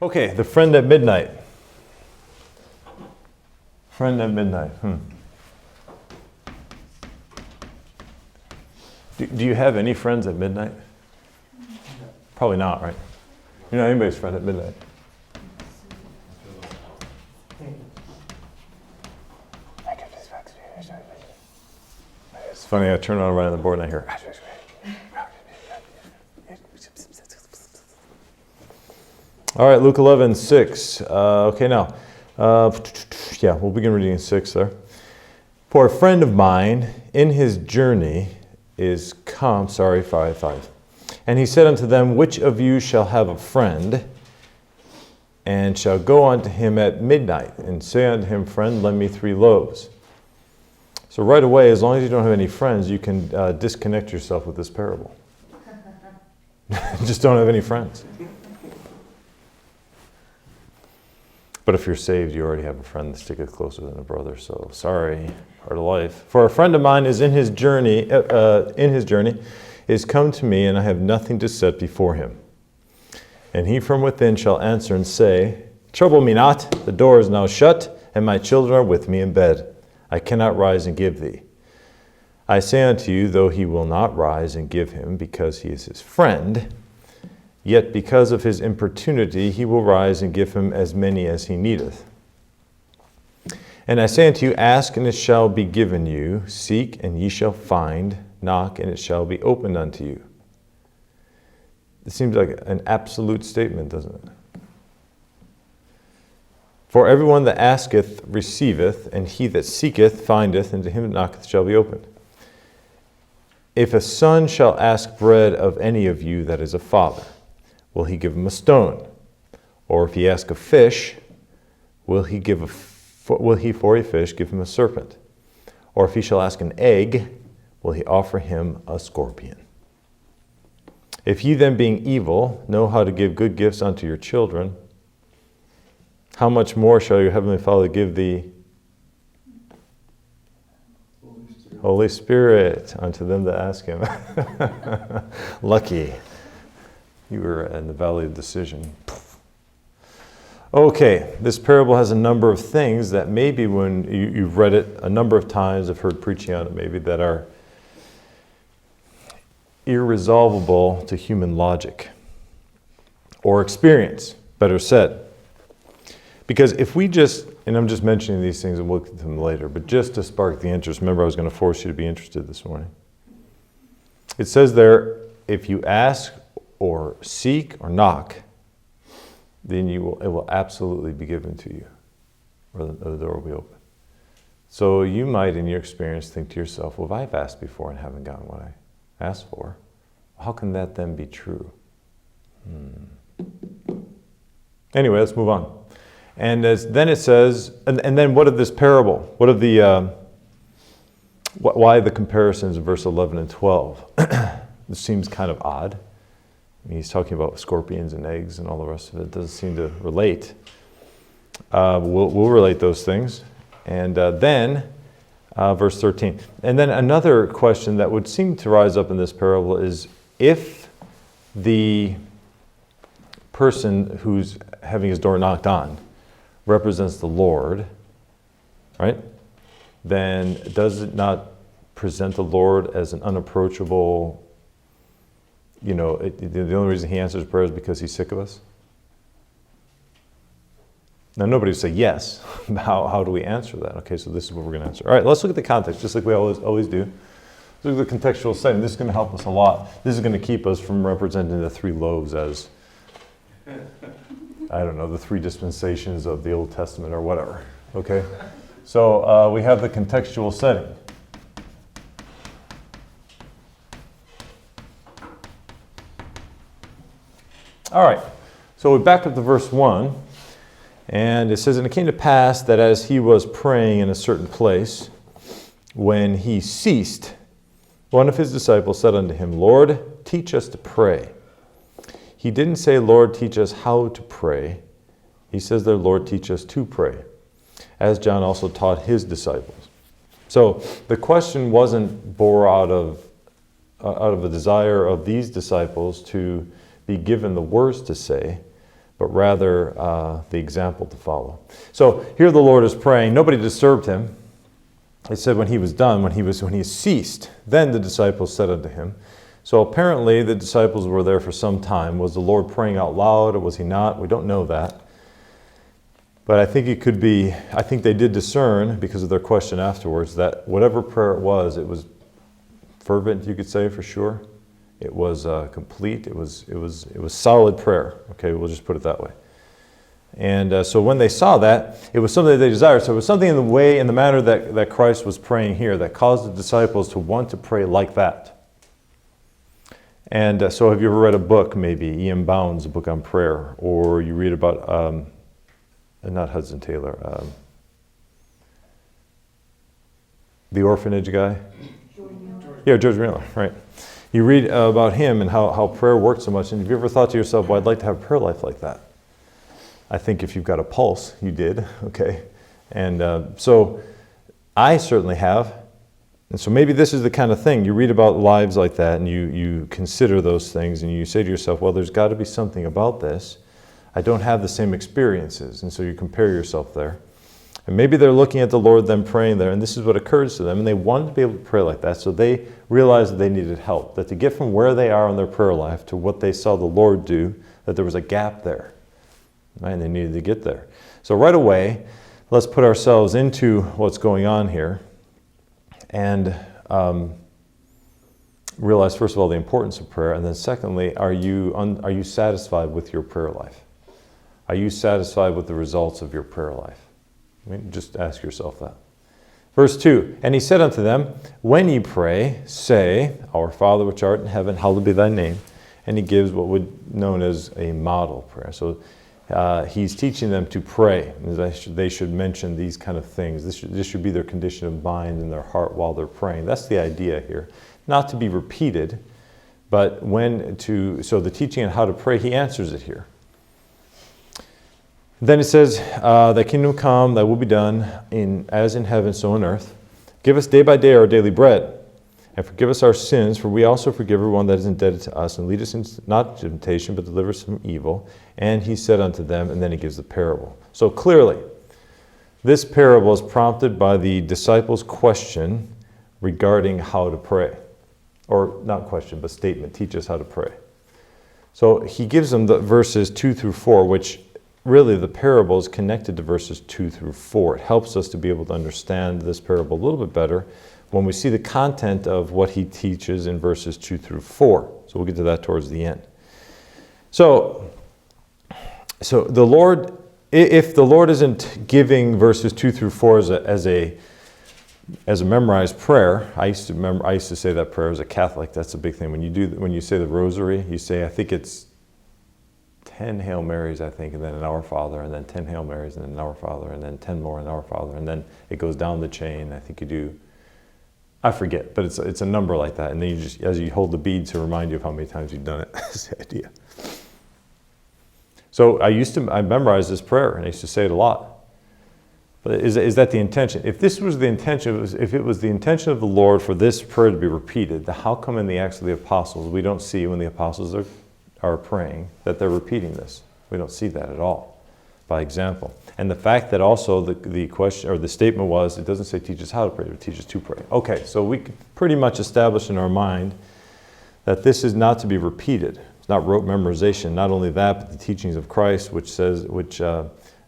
Okay, the friend at midnight. Friend at midnight. Do you have any friends at midnight? Probably not, right? You're not anybody's friend at midnight. It's funny, I turn on right on the board and I hear. All right, Luke 11:6. Okay, now, we'll begin reading in 6 there. For a friend of mine in his journey is come, 5. And he said unto them, which of you shall have a friend, and shall go unto him at midnight, and say unto him, friend, lend me 3 loaves. So right away, as long as you don't have any friends, you can disconnect yourself with this parable. Just don't have any friends. But if you're saved, you already have a friend that sticketh closer than a brother. So sorry, part of life. For a friend of mine is in his journey, is come to me, and I have nothing to set before him. And he from within shall answer and say, trouble me not, the door is now shut, and my children are with me in bed. I cannot rise and give thee. I say unto you, though he will not rise and give him, because he is his friend, yet because of his importunity he will rise and give him as many as he needeth. And I say unto you, ask, and it shall be given you. Seek, and ye shall find. Knock, and it shall be opened unto you. It seems like an absolute statement, doesn't it? For everyone that asketh receiveth, and he that seeketh findeth, and to him that knocketh shall be opened. If a son shall ask bread of any of you that is a father, will he give him a stone? Or if he ask a fish, will he for a fish give him a serpent? Or if he shall ask an egg, will he offer him a scorpion? If ye then, being evil, know how to give good gifts unto your children, how much more shall your heavenly Father give the Holy Spirit unto them that ask him? Lucky. You were in the valley of decision. Okay, this parable has a number of things that maybe when you've read it a number of times, have heard preaching on it maybe, that are irresolvable to human logic or experience, better said. Because if we just, and I'm just mentioning these things and we'll get to them later, but just to spark the interest, remember I was going to force you to be interested this morning. It says there, if you ask or seek or knock, then it will absolutely be given to you, or the door will be open. So you might, in your experience, think to yourself, well, if I've asked before and haven't gotten what I asked for, how can that then be true? Anyway, let's move on. And then it says, and then what of this parable? What of the, why the comparisons in verse 11 and 12? This seems kind of odd. I mean, he's talking about scorpions and eggs and all the rest of it. It doesn't seem to relate. We'll relate those things. And then, verse 13. And then another question that would seem to rise up in this parable is, if the person who's having his door knocked on represents the Lord, right? Then does it not present the Lord as an unapproachable, the only reason he answers prayer is because he's sick of us? Now, nobody would say yes. How do we answer that? Okay, so this is what we're going to answer. All right, let's look at the context, just like we always do. Look at the contextual setting. This is going to help us a lot. This is going to keep us from representing the 3 loaves as, I don't know, the 3 dispensations of the Old Testament or whatever. Okay? So we have the contextual setting. All right, so we back up to verse 1, and it says, and it came to pass that as he was praying in a certain place, when he ceased, one of his disciples said unto him, Lord, teach us to pray. He didn't say, Lord, teach us how to pray. He says there, Lord, teach us to pray, as John also taught his disciples. So the question wasn't born out of a desire of these disciples to be given the words to say, but rather the example to follow. So here the Lord is praying. Nobody disturbed him. It said when he was done, when he ceased, then the disciples said unto him. So apparently the disciples were there for some time. Was the Lord praying out loud or was he not? We don't know that. But I think it could be, I think they did discern, because of their question afterwards, that whatever prayer it was fervent, you could say, for sure. It was complete. It was solid prayer. Okay, we'll just put it that way. And so when they saw that, it was something that they desired. So it was something in the manner that Christ was praying here that caused the disciples to want to pray like that. And so have you ever read a book, maybe, E.M. Bound's, a book on prayer, or you read about, not Hudson Taylor, the orphanage guy? George Miller, right. You read about him and how prayer worked so much, and have you ever thought to yourself, well, I'd like to have a prayer life like that? I think if you've got a pulse, you did, okay? And so I certainly have. And so maybe this is the kind of thing, you read about lives like that and you consider those things and you say to yourself, well, there's got to be something about this. I don't have the same experiences. And so you compare yourself there. And maybe they're looking at the Lord, them praying there, and this is what occurs to them. And they wanted to be able to pray like that, so they realized that they needed help. That to get from where they are in their prayer life to what they saw the Lord do, that there was a gap there. Right? And they needed to get there. So right away, let's put ourselves into what's going on here. And realize, first of all, the importance of prayer. And then secondly, are you satisfied with your prayer life? Are you satisfied with the results of your prayer life? I mean, just ask yourself that. Verse 2, and he said unto them, when ye pray, say, Our Father which art in heaven, hallowed be thy name. And he gives what would be known as a model prayer. So he's teaching them to pray. They should mention these kind of things. This should be their condition of mind and their heart while they're praying. That's the idea here. Not to be repeated, but so the teaching on how to pray, he answers it here. Then it says, thy kingdom come, thy will be done, as in heaven, so on earth. Give us day by day our daily bread, and forgive us our sins, for we also forgive everyone that is indebted to us, and lead us not into temptation, but deliver us from evil. And he said unto them, and then he gives the parable. So clearly, this parable is prompted by the disciples' question regarding how to pray. Or not question, but statement, teach us how to pray. So he gives them the verses 2 through 4, which really the parable is connected to verses 2 through 4. It helps us to be able to understand this parable a little bit better when we see the content of what he teaches in verses 2 through 4. So we'll get to that towards the end. So the Lord, if the Lord isn't giving verses 2 through 4 as a memorized prayer, I used to say that prayer as a Catholic. That's a big thing. When you say the Rosary, you say, I think it's 10 Hail Marys, I think, and then an Our Father, and then 10 Hail Marys, and then an Our Father, and then 10 more, an Our Father, and then it goes down the chain. I think you do, I forget, but it's a number like that. And then you just, as you hold the bead to remind you of how many times you've done it. That's the idea. So I memorized this prayer, and I used to say it a lot. But is that the intention? If this was the intention, if it was the intention of the Lord for this prayer to be repeated, then how come in the Acts of the Apostles we don't see when the apostles are praying that they're repeating this? We don't see that at all, by example. And the fact that also the question or the statement was, it doesn't say teach us how to pray, it teaches to pray. Okay, so we can pretty much establish in our mind that this is not to be repeated. It's not rote memorization. Not only that, but the teachings of Christ, which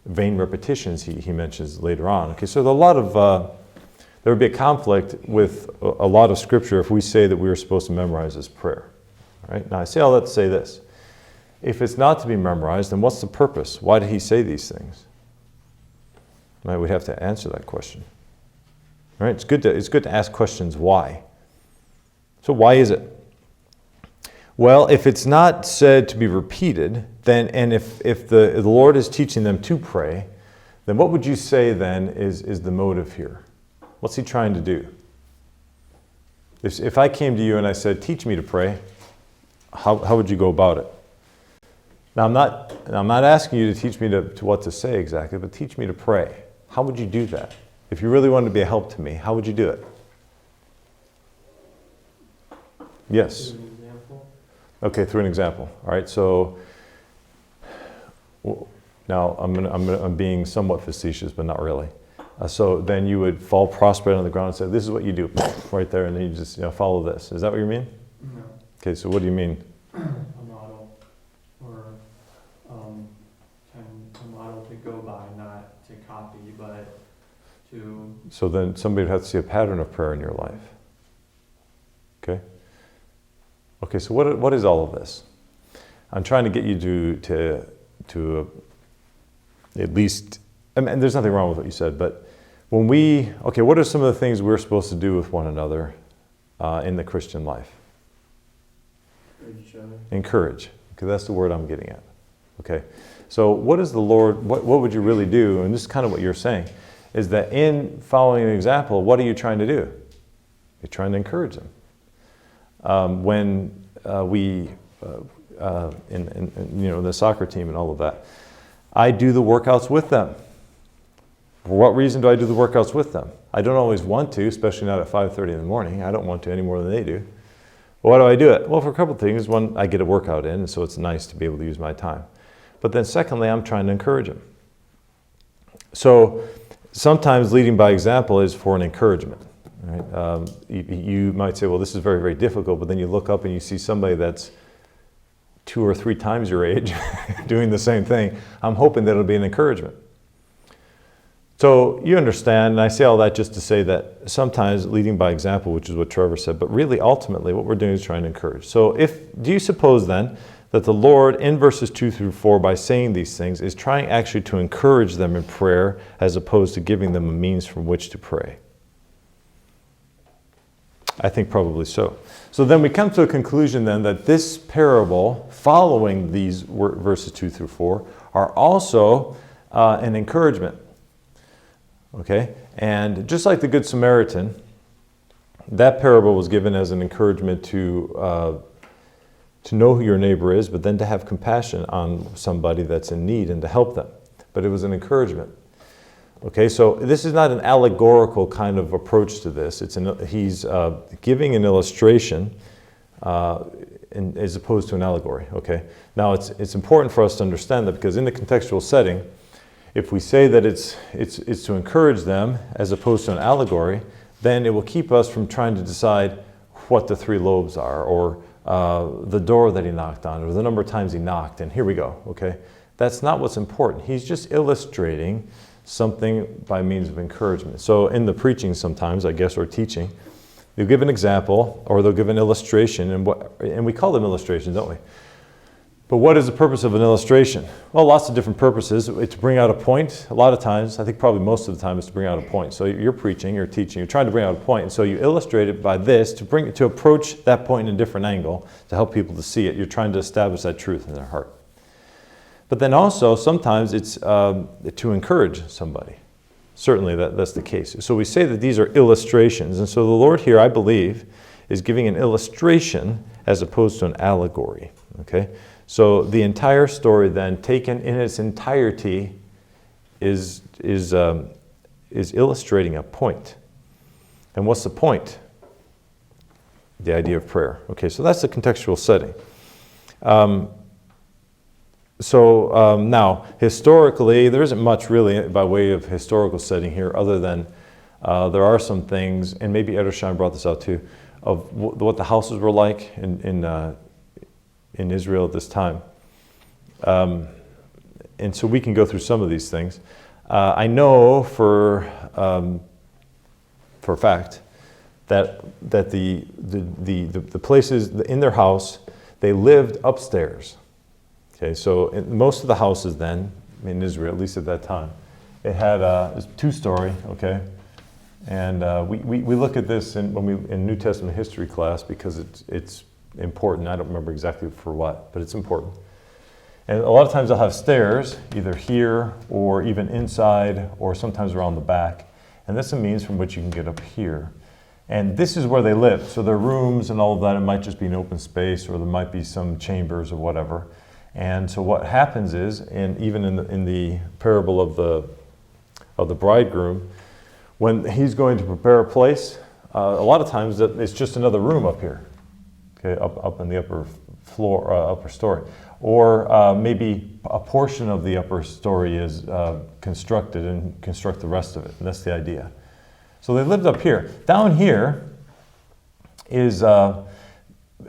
vain repetitions he mentions later on. Okay, so there would be a conflict with a lot of scripture if we say that we were supposed to memorize this prayer. All right? Now I say all that to say this. If it's not to be memorized, then what's the purpose? Why did he say these things? Right, we'd have to answer that question. Right? It's good to ask questions why. So why is it? Well, if it's not said to be repeated, then, and if the Lord is teaching them to pray, then what would you say then is the motive here? What's he trying to do? If I came to you and I said, teach me to pray, how would you go about it? Now, I'm not asking you to teach me to what to say exactly, but teach me to pray. How would you do that? If you really wanted to be a help to me, how would you do it? Yes. Okay, through an example. All right, so Now, I'm being somewhat facetious, but not really. So then you would fall prostrate on the ground and say, this is what you do, right there, and then you just follow this. Is that what you mean? No. Okay, so what do you mean? A model, or a model to go by, not to copy, but to... So then somebody would have to see a pattern of prayer in your life. Okay? Okay, so what is all of this? I'm trying to get you to at least, and there's nothing wrong with what you said, but what are some of the things we're supposed to do with one another in the Christian life? Each other. Encourage, because that's the word I'm getting at. Okay, so what is the Lord, what would you really do? And this is kind of what you're saying, is that in following an example, what are you trying to do? You're trying to encourage them. When we, in the soccer team and all of that, I do the workouts with them. For what reason do I do the workouts with them? I don't always want to, especially not at 5:30 in the morning. I don't want to any more than they do. But why do I do it? Well, for a couple of things. One, I get a workout in, and so it's nice to be able to use my time. But then secondly, I'm trying to encourage them. So sometimes leading by example is for an encouragement. Right? You might say, well, this is very, very difficult, but then you look up and you see somebody that's 2 or 3 times your age doing the same thing. I'm hoping that it'll be an encouragement. So you understand, and I say all that just to say that sometimes leading by example, which is what Trevor said, but really ultimately what we're doing is trying to encourage. So do you suppose then that the Lord in verses 2 through 4, by saying these things, is trying actually to encourage them in prayer as opposed to giving them a means from which to pray? I think probably so. So then we come to a conclusion then that this parable, following these verses 2 through 4, are also an encouragement. Okay? And just like the Good Samaritan, that parable was given as an encouragement to know who your neighbor is, but then to have compassion on somebody that's in need and to help them. But it was an encouragement. Okay, so this is not an allegorical kind of approach to this. He's giving an illustration as opposed to an allegory. Okay, now it's important for us to understand that, because in the contextual setting, if we say that it's to encourage them as opposed to an allegory, then it will keep us from trying to decide what the 3 loaves are, or the door that he knocked on, or the number of times he knocked, and here we go. Okay, that's not what's important. He's just illustrating something by means of encouragement. So in the preaching sometimes, I guess, or teaching, they'll give an example or they'll give an illustration, and we call them illustrations, don't we? But what is the purpose of an illustration? Well, lots of different purposes. It's to bring out a point. A lot of times, I think probably most of the time, it's to bring out a point. So you're preaching, you're teaching, you're trying to bring out a point, and so you illustrate it by this to approach that point in a different angle to help people to see it. You're trying to establish that truth in their heart. But then also, sometimes it's to encourage somebody. Certainly that's the case. So we say that these are illustrations. And so the Lord here, I believe, is giving an illustration as opposed to an allegory. Okay? So the entire story then, taken in its entirety, is illustrating a point. And what's the point? The idea of prayer. Okay, so that's the contextual setting. Now, historically, there isn't much really by way of historical setting here, other than there are some things, and maybe Edersheim brought this out too, of what the houses were like in Israel at this time. And so we can go through some of these things. I know for a fact that the places in their house, they lived upstairs. Okay, so in most of the houses then, in Israel, at least at that time, it had it was 2-story, okay? And we look at this in New Testament history class because it's important. I don't remember exactly for what, but it's important. And a lot of times they'll have stairs, either here or even inside or sometimes around the back. And that's a means from which you can get up here. And this is where they live. So their rooms and all of that, it might just be an open space, or there might be some chambers or whatever. And so what happens is, and even in the parable of the bridegroom, when he's going to prepare a place, a lot of times it's just another room up here, okay, up in the upper floor, upper story. Or maybe a portion of the upper story is constructed and construct the rest of it. And that's the idea. So they lived up here. Down here is,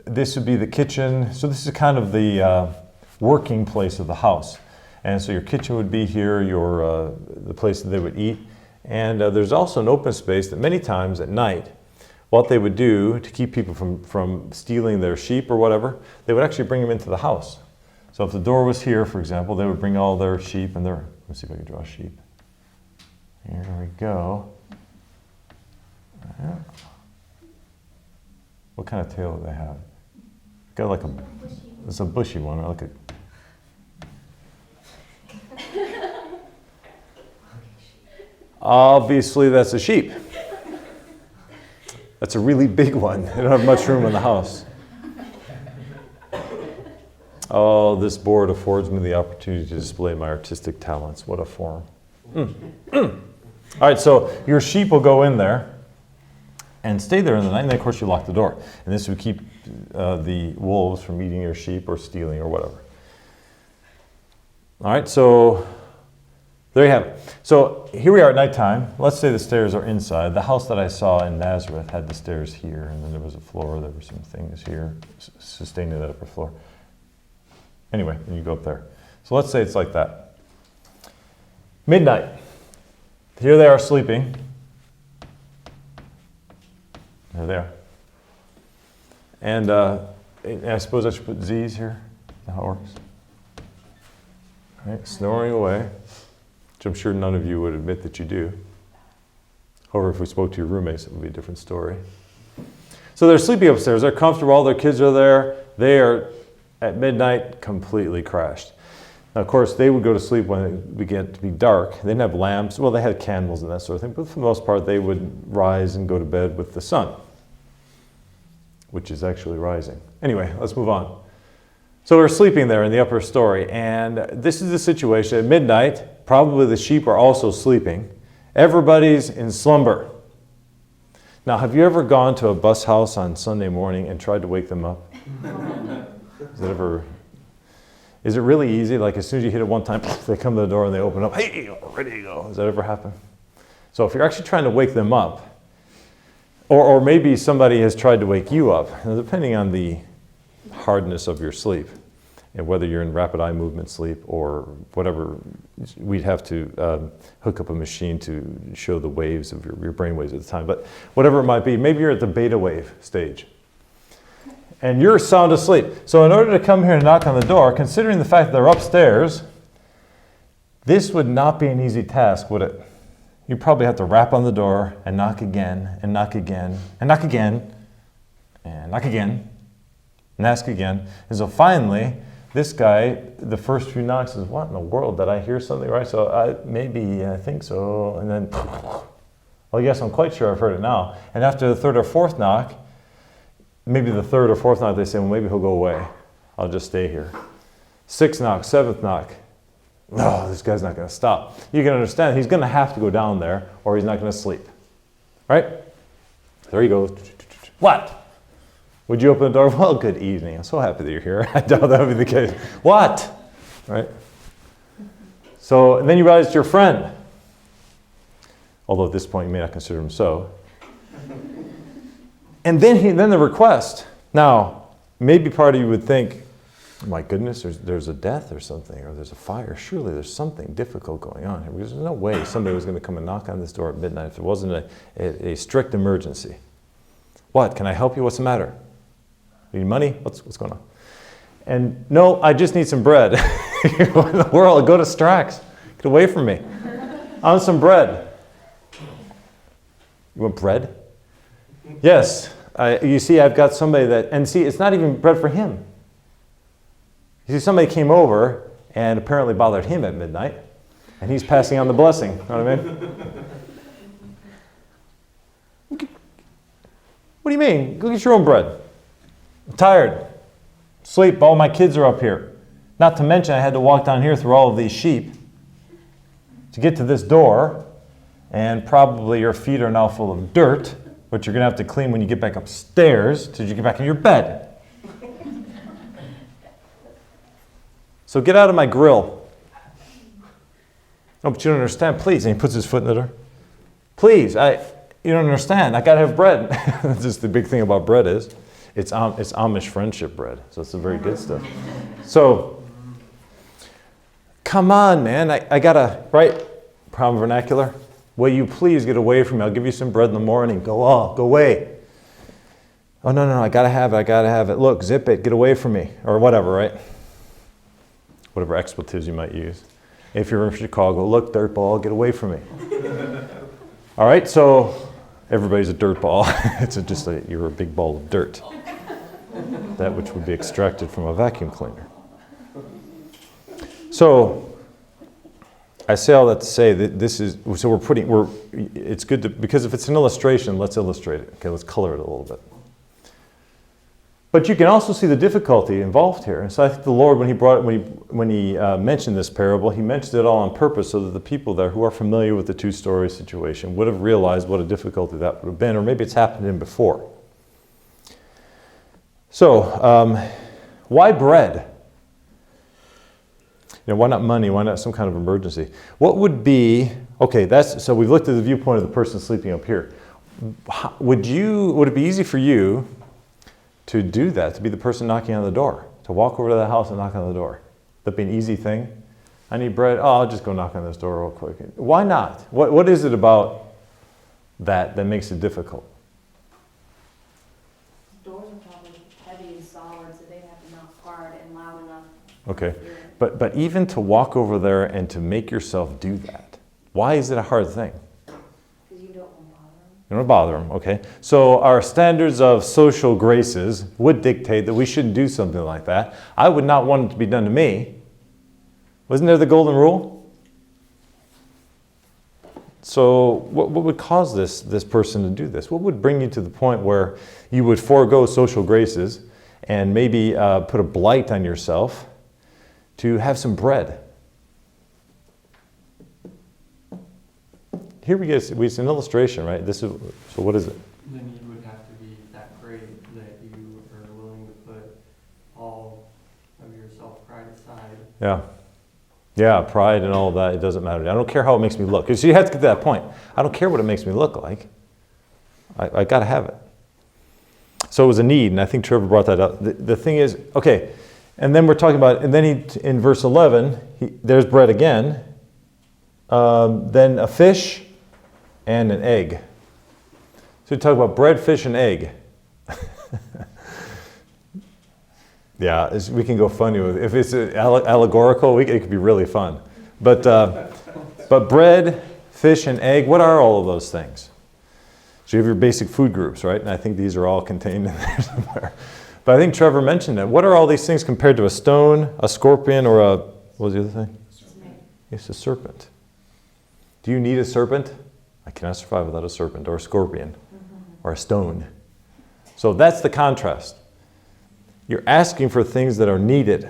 this would be the kitchen. So this is kind of the working place of the house. And so your kitchen would be here, the place that they would eat. And there's also an open space that many times at night, what they would do to keep people from stealing their sheep or whatever, they would actually bring them into the house. So if the door was here, for example, they would bring all their sheep and their, let's see if I can draw a sheep. Here we go. What kind of tail do they have? Got like it's a bushy one, like a. Obviously, that's a sheep. That's a really big one. They don't have much room in the house. Oh, this board affords me the opportunity to display my artistic talents. What a form. All right, so your sheep will go in there and stay there in the night, and then of course you lock the door. And this would keep the wolves from eating your sheep or stealing or whatever. All right, so there you have it. So here we are at nighttime. Let's say the stairs are inside. The house that I saw in Nazareth had the stairs here, and then there was a floor. There were some things here sustaining that upper floor. Anyway, and you go up there. So let's say it's like that. Midnight. Here they are sleeping. There they are. And I suppose I should put Z's here. That's how it works. All right, snoring away, which I'm sure none of you would admit that you do. However, if we spoke to your roommates, it would be a different story. So they're sleeping upstairs. They're comfortable. All their kids are there. They are, at midnight, completely crashed. Now, of course, they would go to sleep when it began to be dark. They didn't have lamps. Well, they had candles and that sort of thing. But for the most part, they would rise and go to bed with the sun, which is actually rising. Anyway, let's move on. So we're sleeping there in the upper story. And this is the situation. At midnight, probably the sheep are also sleeping. Everybody's in slumber. Now, have you ever gone to a bus house on Sunday morning and tried to wake them up? Is it really easy? Like as soon as you hit it one time, they come to the door and they open up. Hey, ready to go. Does that ever happen? So if you're actually trying to wake them up, or maybe somebody has tried to wake you up, depending on the hardness of your sleep, and whether you're in rapid eye movement sleep or whatever, we'd have to hook up a machine to show the waves of your brain waves at the time. But whatever it might be, maybe you're at the beta wave stage. And you're sound asleep. So in order to come here and knock on the door, considering the fact that they're upstairs, this would not be an easy task, would it? You'd probably have to rap on the door and knock again, and knock again, and knock again, and knock again, and ask again. And so finally, this guy, the first few knocks is, what in the world? Did I hear something right? So I think so. And then, well, yes, I'm quite sure I've heard it now. And after the third or fourth knock, maybe the third or fourth knock, they say, well, maybe he'll go away. I'll just stay here. Sixth knock, seventh knock. No, this guy's not going to stop. You can understand he's going to have to go down there or he's not going to sleep. Right? There you go. What? Would you open the door? Well, good evening. I'm so happy that you're here. I doubt that would be the case. What? Right? So, and then you realize it's your friend. Although at this point you may not consider him so. And then the request. Now, maybe part of you would think, oh my goodness, there's a death or something, or there's a fire. Surely there's something difficult going on here. Because there's no way somebody was going to come and knock on this door at midnight if it wasn't a strict emergency. What? Can I help you? What's the matter? You need money? What's going on? And no, I just need some bread. What in the world? Go to Strax. Get away from me. I want some bread. You want bread? Yes. You see, I've got somebody that, and see, it's not even bread for him. You see, somebody came over and apparently bothered him at midnight, and he's passing on the blessing. You know what I mean? What do you mean? Go get your own bread. I'm tired. Sleep. All my kids are up here. Not to mention I had to walk down here through all of these sheep to get to this door, and probably your feet are now full of dirt, which you're going to have to clean when you get back upstairs till you get back in your bed. So get out of my grill. No, but you don't understand, please. And he puts his foot in the door. Please, you don't understand. I got to have bread. That's just the big thing about bread is, it's Amish friendship bread. So it's the very good stuff. So, come on, man. I got to, right? Problem vernacular. Will you please get away from me? I'll give you some bread in the morning. Go away. Oh, no, I got to have it. Look, zip it, get away from me. Or whatever, right? Whatever expletives you might use. If you're in Chicago, look, dirtball, get away from me. All right, so everybody's a dirtball. You're a big ball of dirt. That which would be extracted from a vacuum cleaner. So, I say all that to say that it's good to, because if it's an illustration, let's illustrate it. Okay, let's color it a little bit. But you can also see the difficulty involved here. And so I think the Lord, when he mentioned this parable, he mentioned it all on purpose so that the people there who are familiar with the two-story situation would have realized what a difficulty that would have been, or maybe it's happened to him before. So, why bread? Why not money? Why not some kind of emergency? What would be, so we've looked at the viewpoint of the person sleeping up here. Would it be easy for you to do that, to be the person knocking on the door, to walk over to the house and knock on the door? That'd be an easy thing. I need bread. Oh, I'll just go knock on this door real quick. Why not? What is it about that makes it difficult? Doors are probably heavy and solid, so they have to knock hard and loud enough. Okay. But even to walk over there and to make yourself do that, why is it a hard thing? Because you don't want to bother them. You don't bother them, okay. So our standards of social graces would dictate that we shouldn't do something like that. I would not want it to be done to me. Wasn't there the golden rule? So what would cause this person to do this? What would bring you to the point where you would forego social graces and maybe put a blight on yourself to have some bread? Here it's an illustration, right? So what is it? The need would have to be that great that you are willing to put all of your self-pride aside. Yeah, pride and all of that, it doesn't matter. I don't care how it makes me look. So you have to get to that point. I don't care what it makes me look like. I got to have it. So it was a need, and I think Trevor brought that up. The thing is, okay, and then we're talking about, and then in verse 11, there's bread again, then a fish and an egg. So we talk about bread, fish, and egg. Yeah, we can go funny with it. If it's allegorical, it could be really fun. But bread, fish, and egg, what are all of those things? So you have your basic food groups, right? And I think these are all contained in there somewhere. But I think Trevor mentioned it. What are all these things compared to a stone, a scorpion, or what was the other thing? It's a serpent. Do you need a serpent? I cannot survive without a serpent, or a scorpion, or a stone. So that's the contrast. You're asking for things that are needed,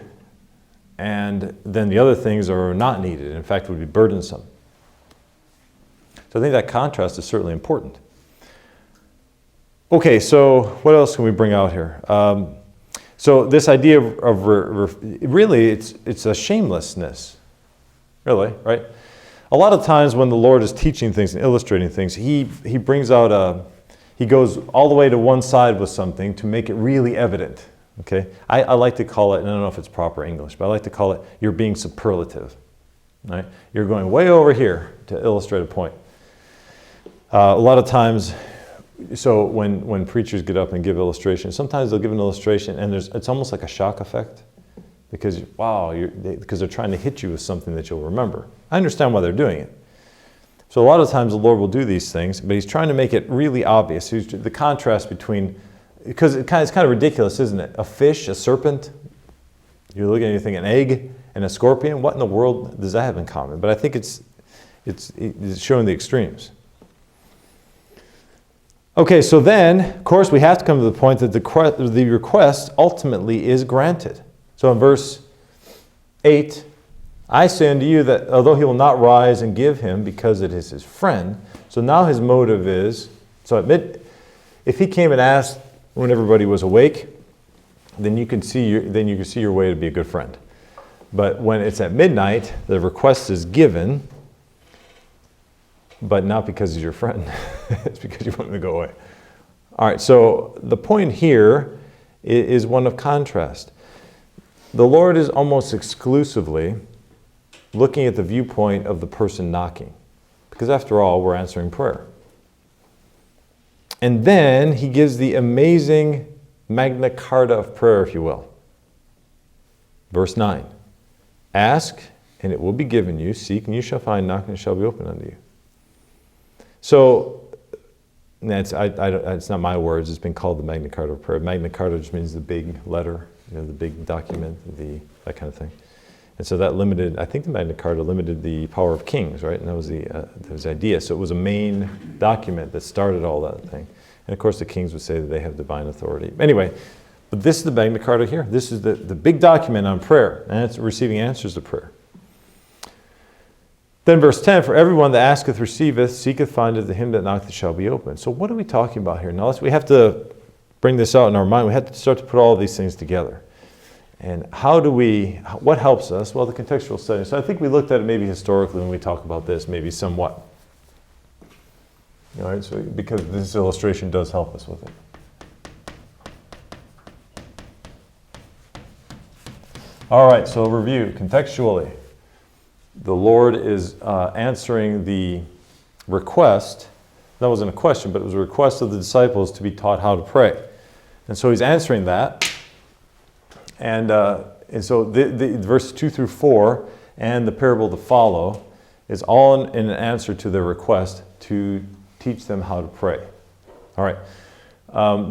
and then the other things are not needed. In fact, would be burdensome. So I think that contrast is certainly important. Okay, so what else can we bring out here? So this idea of really, it's a shamelessness, really, right? A lot of times when the Lord is teaching things and illustrating things, he brings out he goes all the way to one side with something to make it really evident. Okay, I like to call it, and I don't know if it's proper English, but I like to call it, you're being superlative. Right? You're going way over here to illustrate a point. A lot of times, so when preachers get up and give illustrations, sometimes they'll give an illustration and it's almost like a shock effect because, because they're trying to hit you with something that you'll remember. I understand why they're doing it. So a lot of times the Lord will do these things, but he's trying to make it really obvious. The contrast between, because it's kind of ridiculous, isn't it? A fish, a serpent, you're looking at anything, an egg and a scorpion, what in the world does that have in common? But I think it's showing the extremes. Okay, so then, of course, we have to come to the point that the request ultimately is granted. So in verse 8, I say unto you that although he will not rise and give him because it is his friend, so now his motive is, if he came and asked when everybody was awake, then you can see your way to be a good friend. But when it's at midnight, the request is given, but not because he's your friend. It's because you want him to go away. All right, so the point here is one of contrast. The Lord is almost exclusively looking at the viewpoint of the person knocking, because after all, we're answering prayer. And then he gives the amazing Magna Carta of prayer, if you will. Verse 9, ask, and it will be given you. Seek, and you shall find. Knock, and it shall be opened unto you. So, it's not my words. It's been called the Magna Carta of prayer. Magna Carta just means the big letter, the big document, that kind of thing. And so that limited, I think the Magna Carta limited the power of kings, right? And that was the idea. So it was a main document that started all that thing. And of course the kings would say that they have divine authority. Anyway, but this is the Magna Carta here. This is the big document on prayer, and it's receiving answers to prayer. Then verse 10, for everyone that asketh receiveth, seeketh findeth, to him that knocketh shall be opened. So what are we talking about here? Now we have to bring this out in our mind. We have to start to put all of these things together. And what helps us? Well, the contextual setting. So I think we looked at it maybe historically when we talk about this, maybe somewhat. All right, so because this illustration does help us with it. All right, so review, contextually. The Lord is answering the request. That wasn't a question, but it was a request of the disciples to be taught how to pray. And so he's answering that. And so the verses 2 through 4 and the parable to follow is all in an answer to their request to teach them how to pray. All right.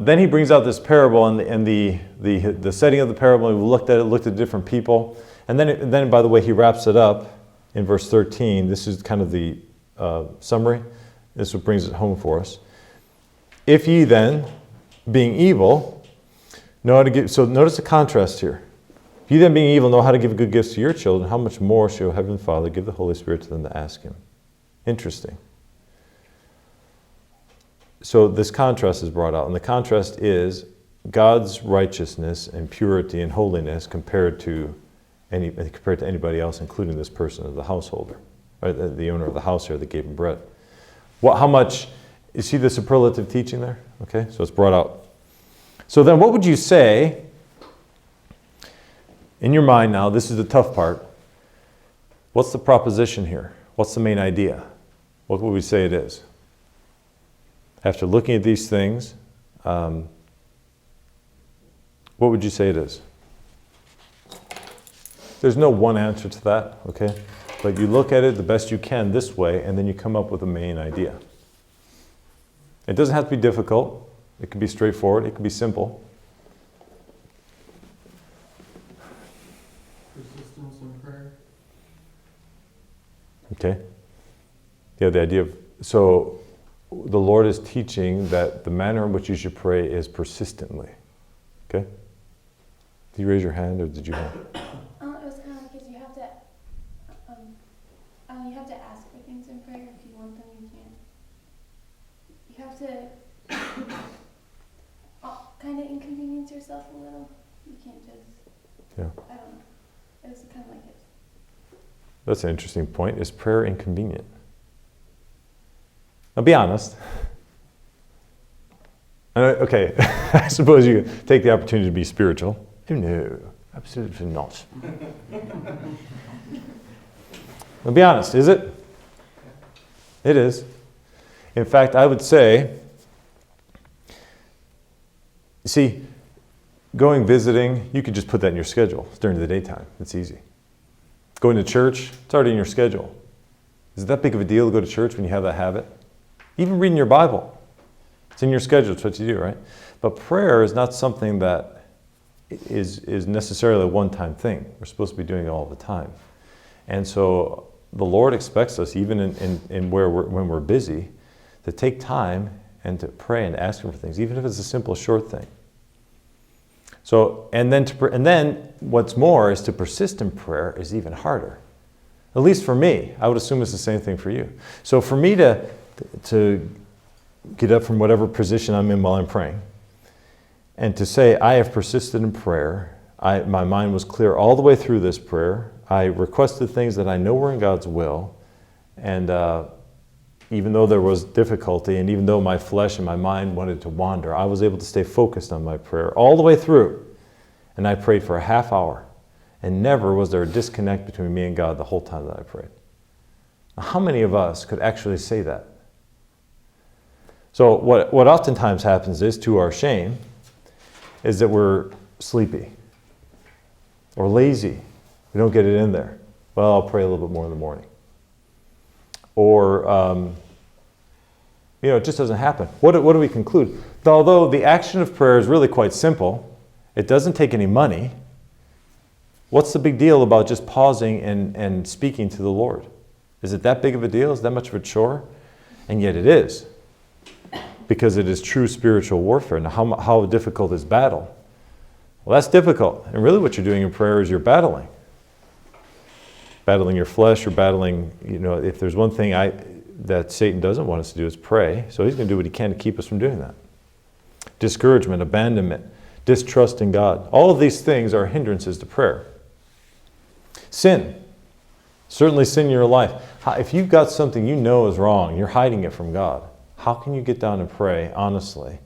Then he brings out this parable and the setting of the parable. We looked at different people. And then, by the way, he wraps it up in verse 13. This is kind of the summary. This is what brings it home for us. If ye then, being evil, know how to give. So notice the contrast here. If you then, being evil, know how to give good gifts to your children, how much more shall your Heavenly Father give the Holy Spirit to them that ask Him? Interesting. So this contrast is brought out, and the contrast is God's righteousness and purity and holiness compared to anybody else, including this person of the householder, right? The owner of the house here that gave him bread. How much? You see the superlative teaching there? Okay, so it's brought out. So then what would you say, in your mind now, this is the tough part, what's the proposition here? What's the main idea? What would we say it is? After looking at these things, what would you say it is? There's no one answer to that, okay? But you look at it the best you can this way, and then you come up with a main idea. It doesn't have to be difficult. It can be straightforward. It can be simple. Persistence in prayer. Okay. Yeah, the idea of, so the Lord is teaching that the manner in which you should pray is persistently. Okay? Did you raise your hand or did you have? It was kind of like you have to ask for things in prayer. If you want them, you can't. You have to kind of inconvenience yourself a little. You can't just. Yeah. I don't know. It was kind of like it. That's an interesting point. Is prayer inconvenient? Now, be honest. Okay, I suppose you could take the opportunity to be spiritual. No, absolutely not. Now, be honest. Is it? It is. In fact, I would say, you see, visiting, you could just put that in your schedule. It's during the daytime. It's easy. Going to church, it's already in your schedule. Is it that big of a deal to go to church when you have that habit? Even reading your Bible, it's in your schedule. It's what you do, right? But prayer is not something that is necessarily a one-time thing. We're supposed to be doing it all the time. And so the Lord expects us, even in when we're busy, to take time and to pray and ask Him for things, even if it's a simple, short thing. So, and then what's more is to persist in prayer is even harder. At least for me, I would assume it's the same thing for you. So for me to get up from whatever position I'm in while I'm praying, and to say I have persisted in prayer My mind was clear all the way through this prayer. I requested things that I know were in God's will. And even though there was difficulty, and even though my flesh and my mind wanted to wander, I was able to stay focused on my prayer all the way through. And I prayed for a half hour. And never was there a disconnect between me and God the whole time that I prayed. Now, how many of us could actually say that? So what oftentimes happens is, to our shame, is that we're sleepy or lazy. We don't get it in there. Well, I'll pray a little bit more in the morning. Or, it just doesn't happen. What do we conclude? Although the action of prayer is really quite simple, it doesn't take any money. What's the big deal about just pausing and speaking to the Lord? Is it that big of a deal? Is that much of a chore? And yet it is. Because it is true spiritual warfare. Now, how difficult is battle? Well, that's difficult. And really what you're doing in prayer is you're battling. Battling your flesh, you're battling, if there's one thing that Satan doesn't want us to do is pray. So he's going to do what he can to keep us from doing that. Discouragement, abandonment, distrust in God. All of these things are hindrances to prayer. Sin. Certainly sin in your life. If you've got something you know is wrong, you're hiding it from God. How can you get down and pray honestly?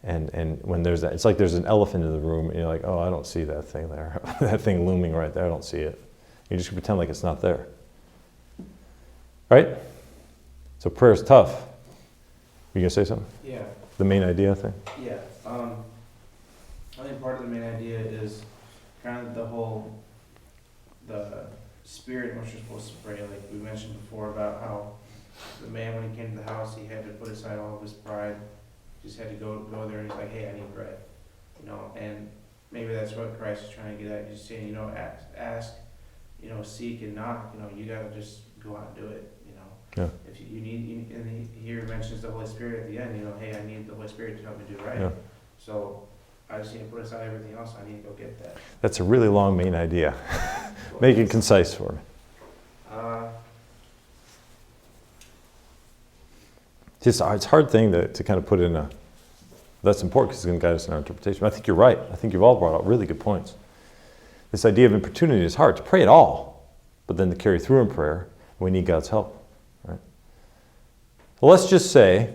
And when there's that, it's like there's an elephant in the room and you're like, oh, I don't see that thing there. That thing looming right there, I don't see it. You just pretend like it's not there. Right? So prayer is tough. You gonna say something? Yeah. The main idea thing? Yeah. I think part of the main idea is kind of the spirit in which you're supposed to pray. Like we mentioned before about how the man, when he came to the house, he had to put aside all of his pride. Just had to go there and he's like, hey, I need bread. And maybe that's what Christ is trying to get at. He's saying, ask, seek and knock. You gotta just go out and do it. Yeah. If you need, and he here mentions the Holy Spirit at the end. Hey, I need the Holy Spirit to help me do right. Yeah. So I just need to put aside everything else. I need to go get that. That's a really long main idea. Make it concise for me. It's a hard thing to kind of put in that's important because it's going to guide us in our interpretation. I think you're right. I think you've all brought out really good points. This idea of importunity is hard to pray at all, but then to carry through in prayer, we need God's help. Right? Well, let's just say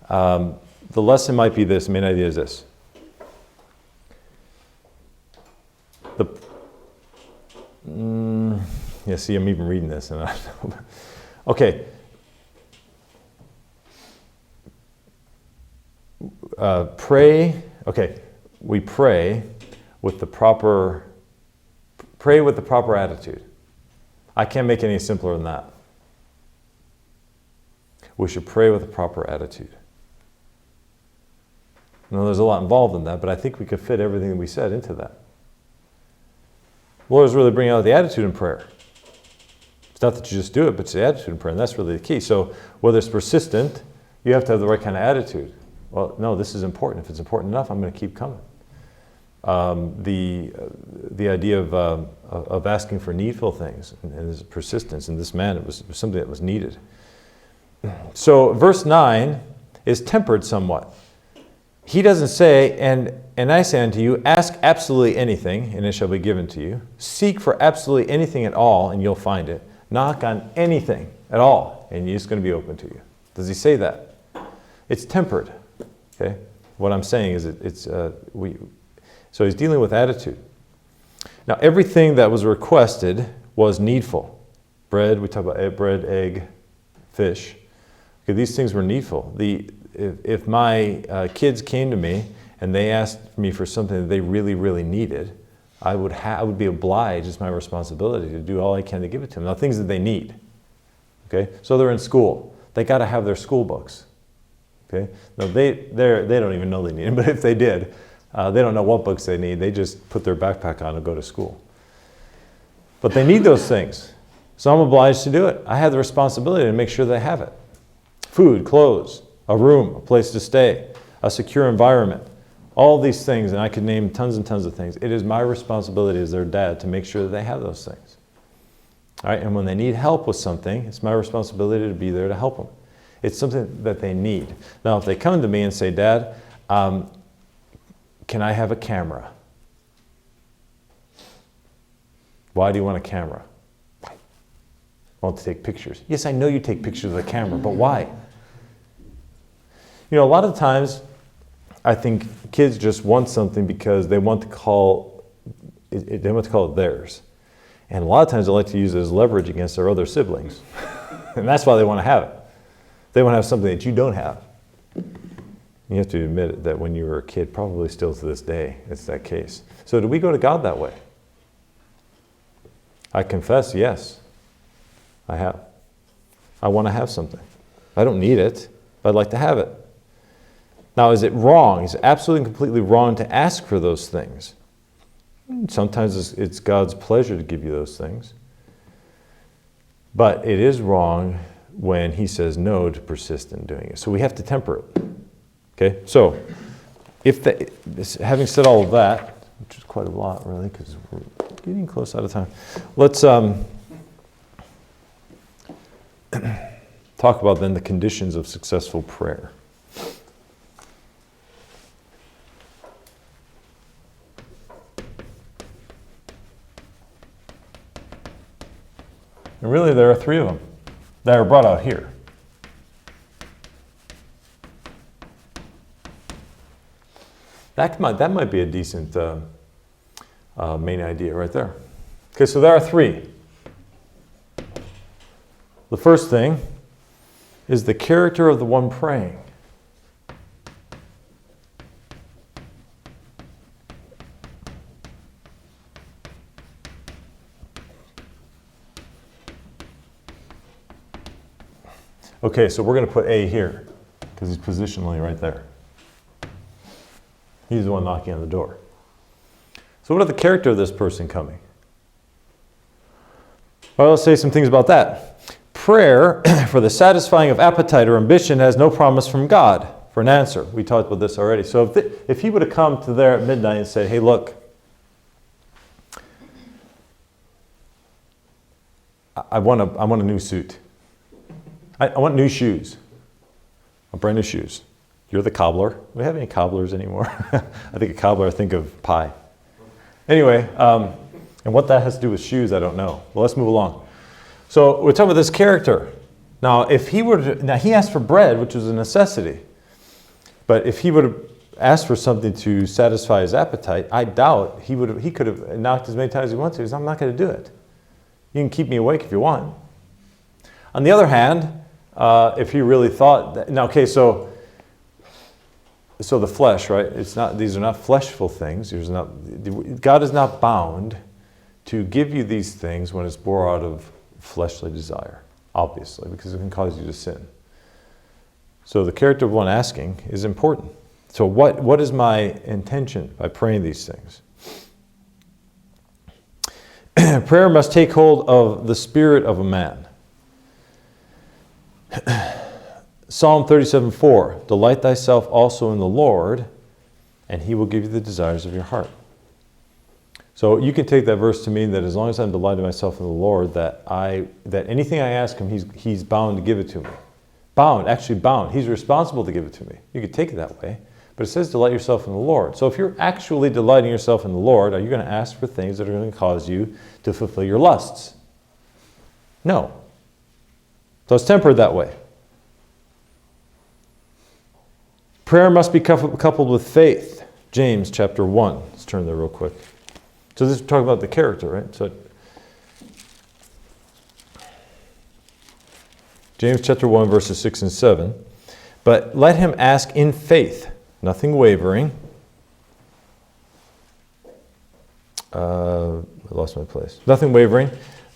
the lesson might be this. The main idea is this. Yeah, see, I'm even reading this. Okay. We pray with the proper attitude. I can't make it any simpler than that. We should pray with a proper attitude. Now, there's a lot involved in that, but I think we could fit everything that we said into that. The Lord is really bringing out the attitude in prayer. It's not that you just do it, but it's the attitude in prayer, and that's really the key. So whether it's persistent, you have to have the right kind of attitude. Well, no, this is important. If it's important enough, I'm going to keep coming. The idea of asking for needful things and this persistence. In this man, it was something that was needed. So verse 9 is tempered somewhat. He doesn't say, and I say unto you, ask absolutely anything, and it shall be given to you. Seek for absolutely anything at all, and you'll find it. Knock on anything at all, and it's going to be open to you. Does he say that? It's tempered. Okay. What I'm saying is so he's dealing with attitude. Now, everything that was requested was needful. Bread, we talk about bread, egg, fish. Okay, these things were needful. If my kids came to me and they asked me for something that they really, really needed, I would be obliged, it's my responsibility to do all I can to give it to them. Now, things that they need. Okay, so they're in school. They got to have their school books. Okay, now they don't even know they need them, but if they did, they don't know what books they need. They just put their backpack on and go to school. But they need those things, so I'm obliged to do it. I have the responsibility to make sure they have it. Food, clothes, a room, a place to stay, a secure environment, all these things, and I could name tons and tons of things. It is my responsibility as their dad to make sure that they have those things. All right, and when they need help with something, it's my responsibility to be there to help them. It's something that they need. Now, if they come to me and say, Dad, can I have a camera? Why do you want a camera? I want to take pictures. Yes, I know you take pictures with a camera, but why? You know, a lot of times, I think kids just want something because they want to call it theirs. And a lot of times they like to use it as leverage against their other siblings. And that's why they want to have it. They want to have something that you don't have. You have to admit that when you were a kid, probably still to this day, it's that case. So do we go to God that way? I confess, yes, I have. I want to have something. I don't need it, but I'd like to have it. Now, is it wrong? Is it absolutely and completely wrong to ask for those things? Sometimes it's God's pleasure to give you those things. But it is wrong when he says no to persist in doing it. So we have to temper it. Okay, so having said all of that, which is quite a lot really, because we're getting close out of time, let's talk about then the conditions of successful prayer. And really there are 3 of them that are brought out here. That might be a decent main idea right there. Okay, so there are 3. The first thing is the character of the one praying. Okay, so we're going to put A here because he's positionally right there. He's the one knocking on the door. So what are the character of this person coming? Well, let's say some things about that. Prayer for the satisfying of appetite or ambition has no promise from God for an answer. We talked about this already. So if he would have come to there at midnight and said, hey, look, I want a new suit. I want new shoes. Brand new shoes. You're the cobbler. Do we have any cobblers anymore? I think a cobbler, I think of pie. Anyway, and what that has to do with shoes, I don't know. Well, let's move along. So we're talking about this character. Now, if he were to, now he asked for bread, which was a necessity. But if he would have asked for something to satisfy his appetite, I doubt he could have knocked as many times as he wanted to. He said, I'm not going to do it. You can keep me awake if you want. On the other hand, if he really thought that, now, okay, so the flesh, right? These are not fleshful things. God is not bound to give you these things when it's born out of fleshly desire, obviously, because it can cause you to sin. So the character of one asking is important. So what is my intention by praying these things? Prayer must take hold of the spirit of a man. Psalm 37:4, delight thyself also in the Lord, and he will give you the desires of your heart. So you can take that verse to mean that as long as I'm delighting myself in the Lord, that anything I ask him, he's bound to give it to me. Actually bound. He's responsible to give it to me. You could take it that way. But it says delight yourself in the Lord. So if you're actually delighting yourself in the Lord, are you going to ask for things that are going to cause you to fulfill your lusts? No. So it's tempered that way. Prayer must be coupled with faith. James chapter 1. Let's turn there real quick. So this is talking about the character, right? So James chapter 1, verses 6 and 7. But let him ask in faith, nothing wavering. I lost my place. Nothing wavering.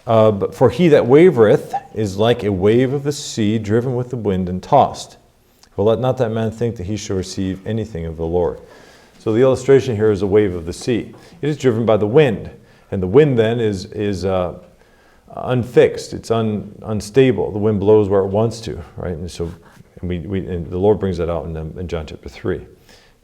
But for he that wavereth is like a wave of the sea, driven with the wind and tossed. For let not that man think that he shall receive anything of the Lord. So the illustration here is a wave of the sea. It is driven by the wind. And the wind then is unfixed. It's unstable. The wind blows where it wants to, right? And so and the Lord brings that out in John chapter 3.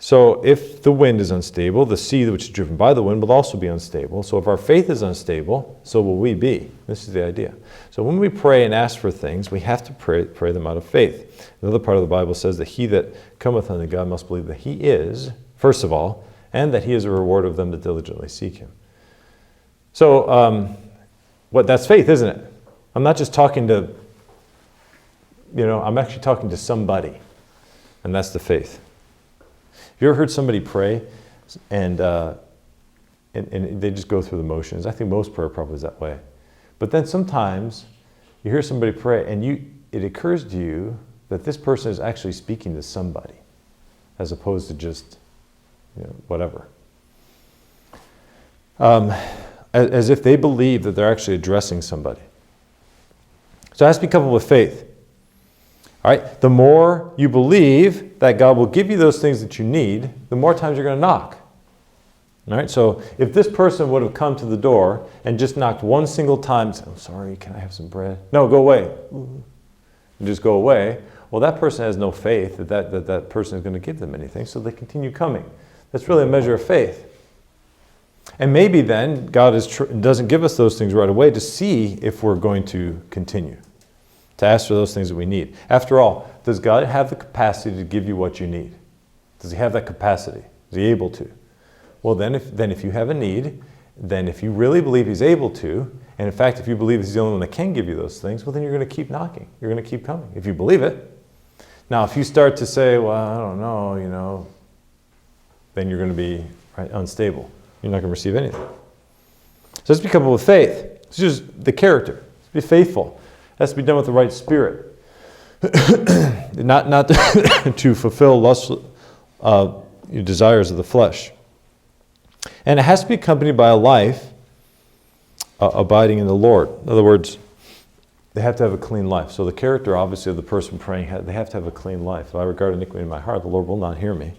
So if the wind is unstable, the sea which is driven by the wind will also be unstable. So if our faith is unstable, so will we be. This is the idea. So when we pray and ask for things, we have to pray them out of faith. Another part of the Bible says that he that cometh unto God must believe that he is, first of all, and that he is a reward of them that diligently seek him. So That's faith, isn't it? I'm not just talking to, I'm actually talking to somebody. And that's the faith. Have you ever heard somebody pray and they just go through the motions? I think most prayer probably is that way. But then sometimes you hear somebody pray and it occurs to you that this person is actually speaking to somebody as opposed to just, whatever. As if they believe that they're actually addressing somebody. So it has to be coupled with faith. All right? The more you believe that God will give you those things that you need, the more times you're going to knock. All right? So if this person would have come to the door and just knocked one single time, said, "I'm sorry, can I have some bread?" "No, go away." And just go away. Well, that person has no faith that person is going to give them anything, so they continue coming. That's really a measure of faith. And maybe then God doesn't give us those things right away to see if we're going to continue, to ask for those things that we need. After all, does God have the capacity to give you what you need? Does he have that capacity? Is he able to? Well, then if you have a need, then if you really believe he's able to, and in fact, if you believe he's the only one that can give you those things, well, then you're going to keep knocking. You're going to keep coming, if you believe it. Now, if you start to say, "Well, I don't know, then you're going to be unstable. You're not going to receive anything. So let's be coupled with faith. It's just the character. Let's be faithful. It has to be done with the right spirit. not to fulfill lustful desires of the flesh. And it has to be accompanied by a life abiding in the Lord. In other words, they have to have a clean life. So the character, obviously, of the person praying, they have to have a clean life. If I regard iniquity in my heart, the Lord will not hear me.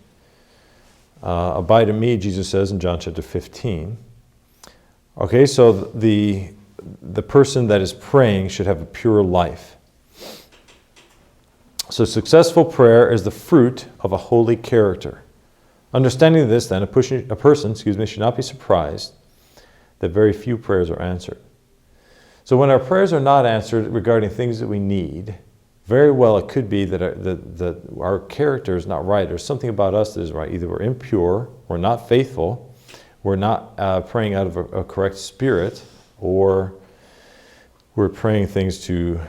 Abide in me, Jesus says in John chapter 15. Okay, so the person that is praying should have a pure life. So successful prayer is the fruit of a holy character. Understanding this, then, a person should not be surprised that very few prayers are answered. So when our prayers are not answered regarding things that we need, very well it could be that our character is not right. There's something about us that is right. Either we're impure, we're not faithful, we're not praying out of a correct spirit, or we're praying things to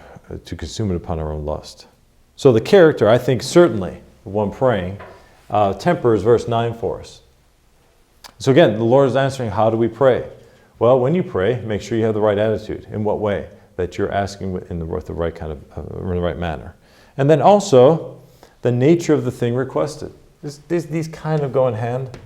consume it upon our own lust. So the character, I think, certainly, one praying, tempers verse 9 for us. So again, the Lord is answering, how do we pray? Well, when you pray, make sure you have the right attitude. In what way? That you're asking in the right kind of, in the right manner. And then also, the nature of the thing requested. These kind of go in hand.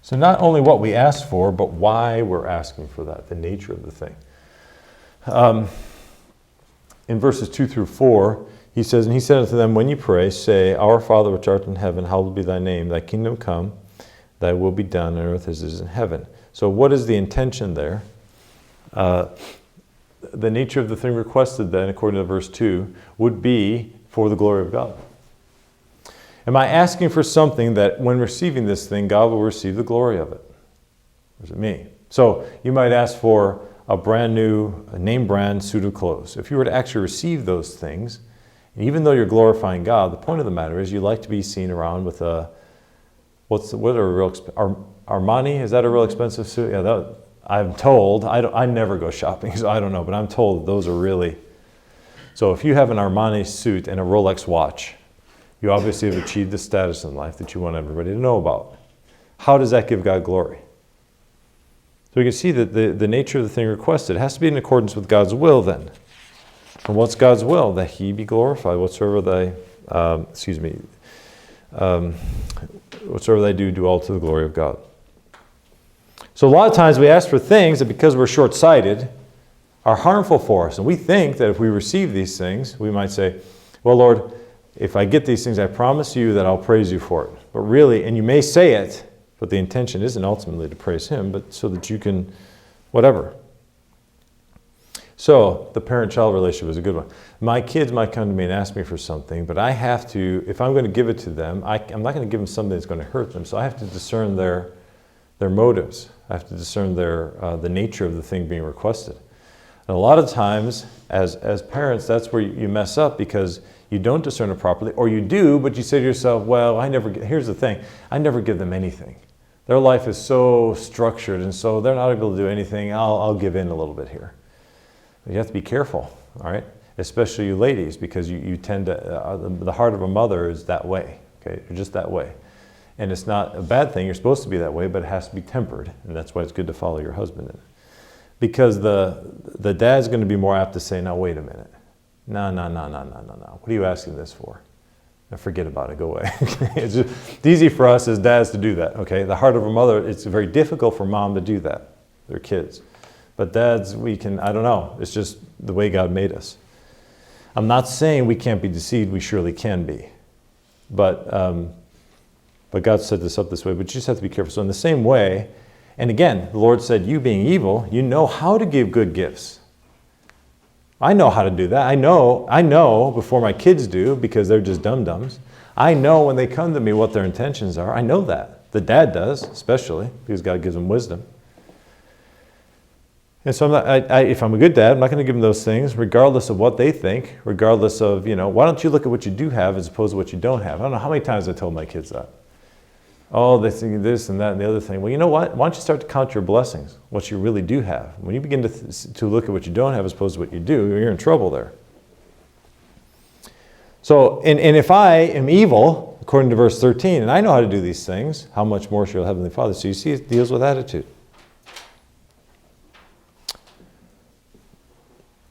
So not only what we ask for, but why we're asking for that, the nature of the thing. In verses 2 through 4, he says, "And he said unto them, when you pray, say, Our Father which art in heaven, hallowed be thy name. Thy kingdom come, thy will be done on earth as it is in heaven." So what is the intention there? The nature of the thing requested then, according to verse 2, would be for the glory of God. Am I asking for something that when receiving this thing, God will receive the glory of it? Or is it me? So you might ask for a brand new, name brand suit of clothes. If you were to actually receive those things, even though you're glorifying God, the point of the matter is you like to be seen around with a, Armani, is that a real expensive suit? Yeah, I'm told, I never go shopping, so I don't know, but I'm told those are really, so if you have an Armani suit and a Rolex watch, you obviously have achieved the status in life that you want everybody to know about. How does that give God glory? So we can see that the nature of the thing requested has to be in accordance with God's will then. And what's God's will? That he be glorified. Whatsoever they do all to the glory of God. So a lot of times we ask for things that because we're short-sighted are harmful for us. And we think that if we receive these things, we might say, well, Lord, if I get these things, I promise you that I'll praise you for it. But really, and you may say it, but the intention isn't ultimately to praise him, but so that you can, whatever. So the parent-child relationship is a good one. My kids might come to me and ask me for something, but I have to, if I'm going to give it to them, I'm not going to give them something that's going to hurt them. So I have to discern their motives. I have to discern the nature of the thing being requested. And a lot of times, as parents, that's where you mess up, because you don't discern it properly, or you do, but you say to yourself, well, here's the thing, I never give them anything. Their life is so structured, and so they're not able to do anything. I'll give in a little bit here. But you have to be careful, all right? Especially you ladies, because you tend to, the heart of a mother is that way, okay? You're just that way. And it's not a bad thing, you're supposed to be that way, but it has to be tempered, and that's why it's good to follow your husband in it. Because the dad's going to be more apt to say, now wait a minute. No. What are you asking this for? Now forget about it, go away. It's easy for us as dads to do that, okay? The heart of a mother, it's very difficult for mom to do that, their kids. But dads, we can, I don't know, it's just the way God made us. I'm not saying we can't be deceived, we surely can be. But God set this up this way, but you just have to be careful. So in the same way, and again, the Lord said, you being evil, you know how to give good gifts. I know how to do that. I know before my kids do, because they're just dum-dums. I know when they come to me what their intentions are. I know that. The dad does, especially, because God gives them wisdom. And so if I'm a good dad, I'm not going to give them those things, regardless of what they think, regardless of, why don't you look at what you do have as opposed to what you don't have? I don't know how many times I told my kids that. Oh, they think this and that and the other thing. Well, you know what? Why don't you start to count your blessings, what you really do have? When you begin to look at what you don't have as opposed to what you do, you're in trouble there. So, and if I am evil, according to verse 13, and I know how to do these things, how much more shall your Heavenly Father? So you see, it deals with attitude.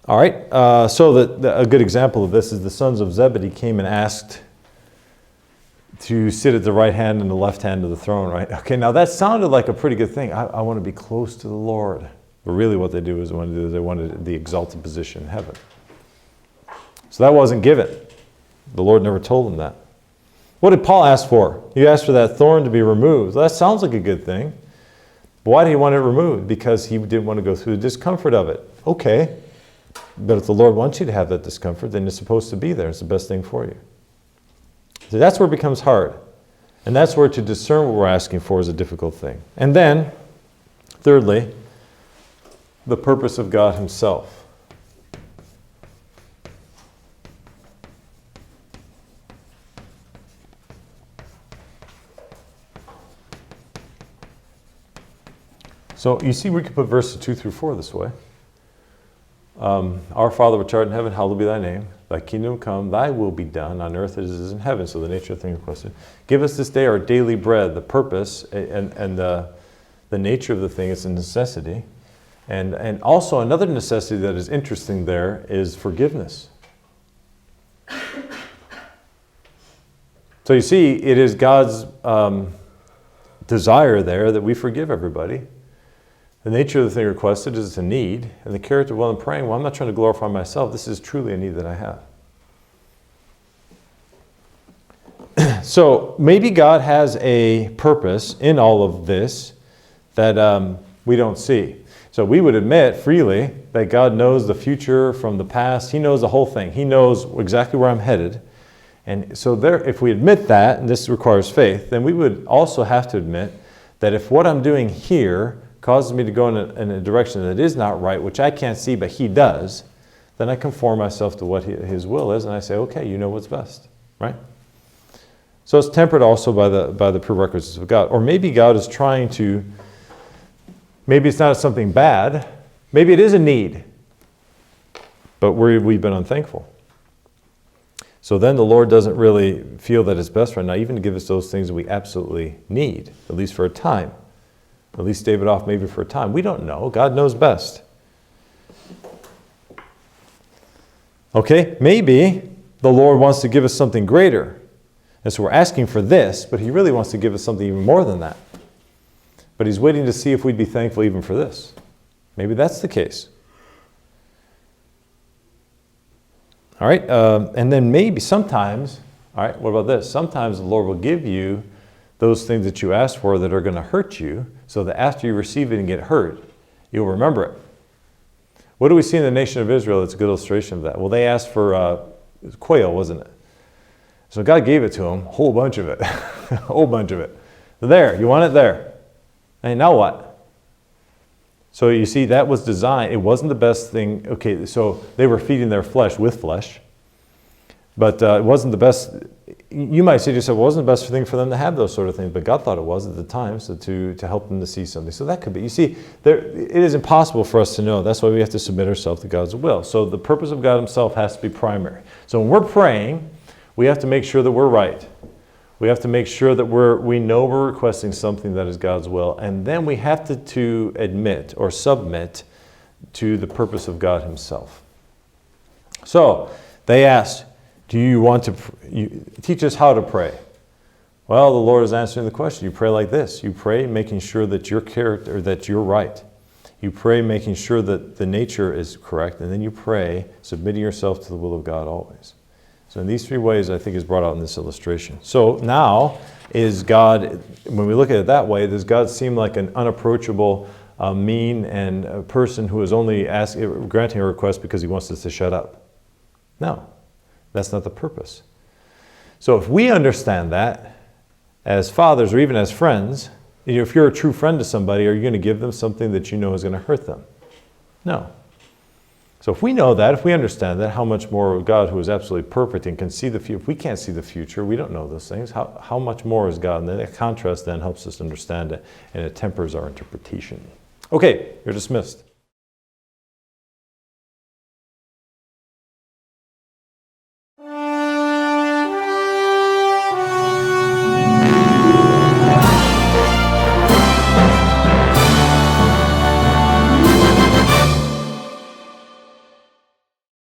All right, so a good example of this is the sons of Zebedee came and asked to sit at the right hand and the left hand of the throne, right? Okay, now that sounded like a pretty good thing. I want to be close to the Lord. But really what they wanted the exalted position in heaven. So that wasn't given. The Lord never told them that. What did Paul ask for? He asked for that thorn to be removed. Well, that sounds like a good thing. But why did he want it removed? Because he didn't want to go through the discomfort of it. Okay, but if the Lord wants you to have that discomfort, then it's supposed to be there. It's the best thing for you. So that's where it becomes hard. And that's where to discern what we're asking for is a difficult thing. And then, thirdly, the purpose of God himself. So you see, we could put verses 2 through 4 this way. Our Father which art in heaven, hallowed be thy name. Thy kingdom come, thy will be done on earth as it is in heaven. So the nature of the thing requested. Give us this day our daily bread. The purpose and the nature of the thing is a necessity. And also another necessity that is interesting there is forgiveness. So you see, it is God's desire there that we forgive everybody. The nature of the thing requested is a need, and the character while I'm praying, well, I'm not trying to glorify myself. This is truly a need that I have. So maybe God has a purpose in all of this that we don't see. So we would admit freely that God knows the future from the past. He knows the whole thing. He knows exactly where I'm headed. And so there, if we admit that, and this requires faith, then we would also have to admit that if what I'm doing here causes me to go in a direction that is not right, which I can't see, but he does, then I conform myself to what his will is, and I say, okay, you know what's best, right? So it's tempered also by the prerequisites of God. Or maybe God is trying to, maybe it's not something bad, maybe it is a need, but we've been unthankful. So then the Lord doesn't really feel that it's best right now, even to give us those things that we absolutely need, at least for a time. At least stave it off maybe for a time. We don't know. God knows best. Okay, maybe the Lord wants to give us something greater. And so we're asking for this, but he really wants to give us something even more than that. But he's waiting to see if we'd be thankful even for this. Maybe that's the case. All right, and then maybe sometimes, all right, what about this? Sometimes the Lord will give you those things that you asked for that are going to hurt you, so that after you receive it and get hurt, you'll remember it. What do we see in the nation of Israel that's a good illustration of that? Well, they asked for quail, wasn't it? So God gave it to them, a whole bunch of it, a whole bunch of it. There, you want it there. And now what? So you see, that was designed. It wasn't the best thing. Okay, so they were feeding their flesh with flesh. But it wasn't the best. You might say to yourself, well, it wasn't the best thing for them to have those sort of things, but God thought it was at the time, so to help them to see something. So that could be. You see, it is impossible for us to know. That's why we have to submit ourselves to God's will. So the purpose of God himself has to be primary. So when we're praying, we have to make sure that we're right. We have to make sure that we know we're requesting something that is God's will, and then we have to admit or submit to the purpose of God himself. So they asked, do you want to teach us how to pray? Well, the Lord is answering the question. You pray like this. You pray making sure that your character, that you're right. You pray making sure that the nature is correct, and then you pray submitting yourself to the will of God always. So in these three ways, I think, is brought out in this illustration. So now, is God, when we look at it that way, does God seem like an unapproachable, mean, and a person who is only granting a request because he wants us to shut up? No. That's not the purpose. So if we understand that as fathers or even as friends, if you're a true friend to somebody, are you going to give them something that you know is going to hurt them? No. So if we know that, if we understand that, how much more God, who is absolutely perfect and can see the future, if we can't see the future, we don't know those things, how much more is God? And then that contrast then helps us understand it, and it tempers our interpretation. Okay, you're dismissed.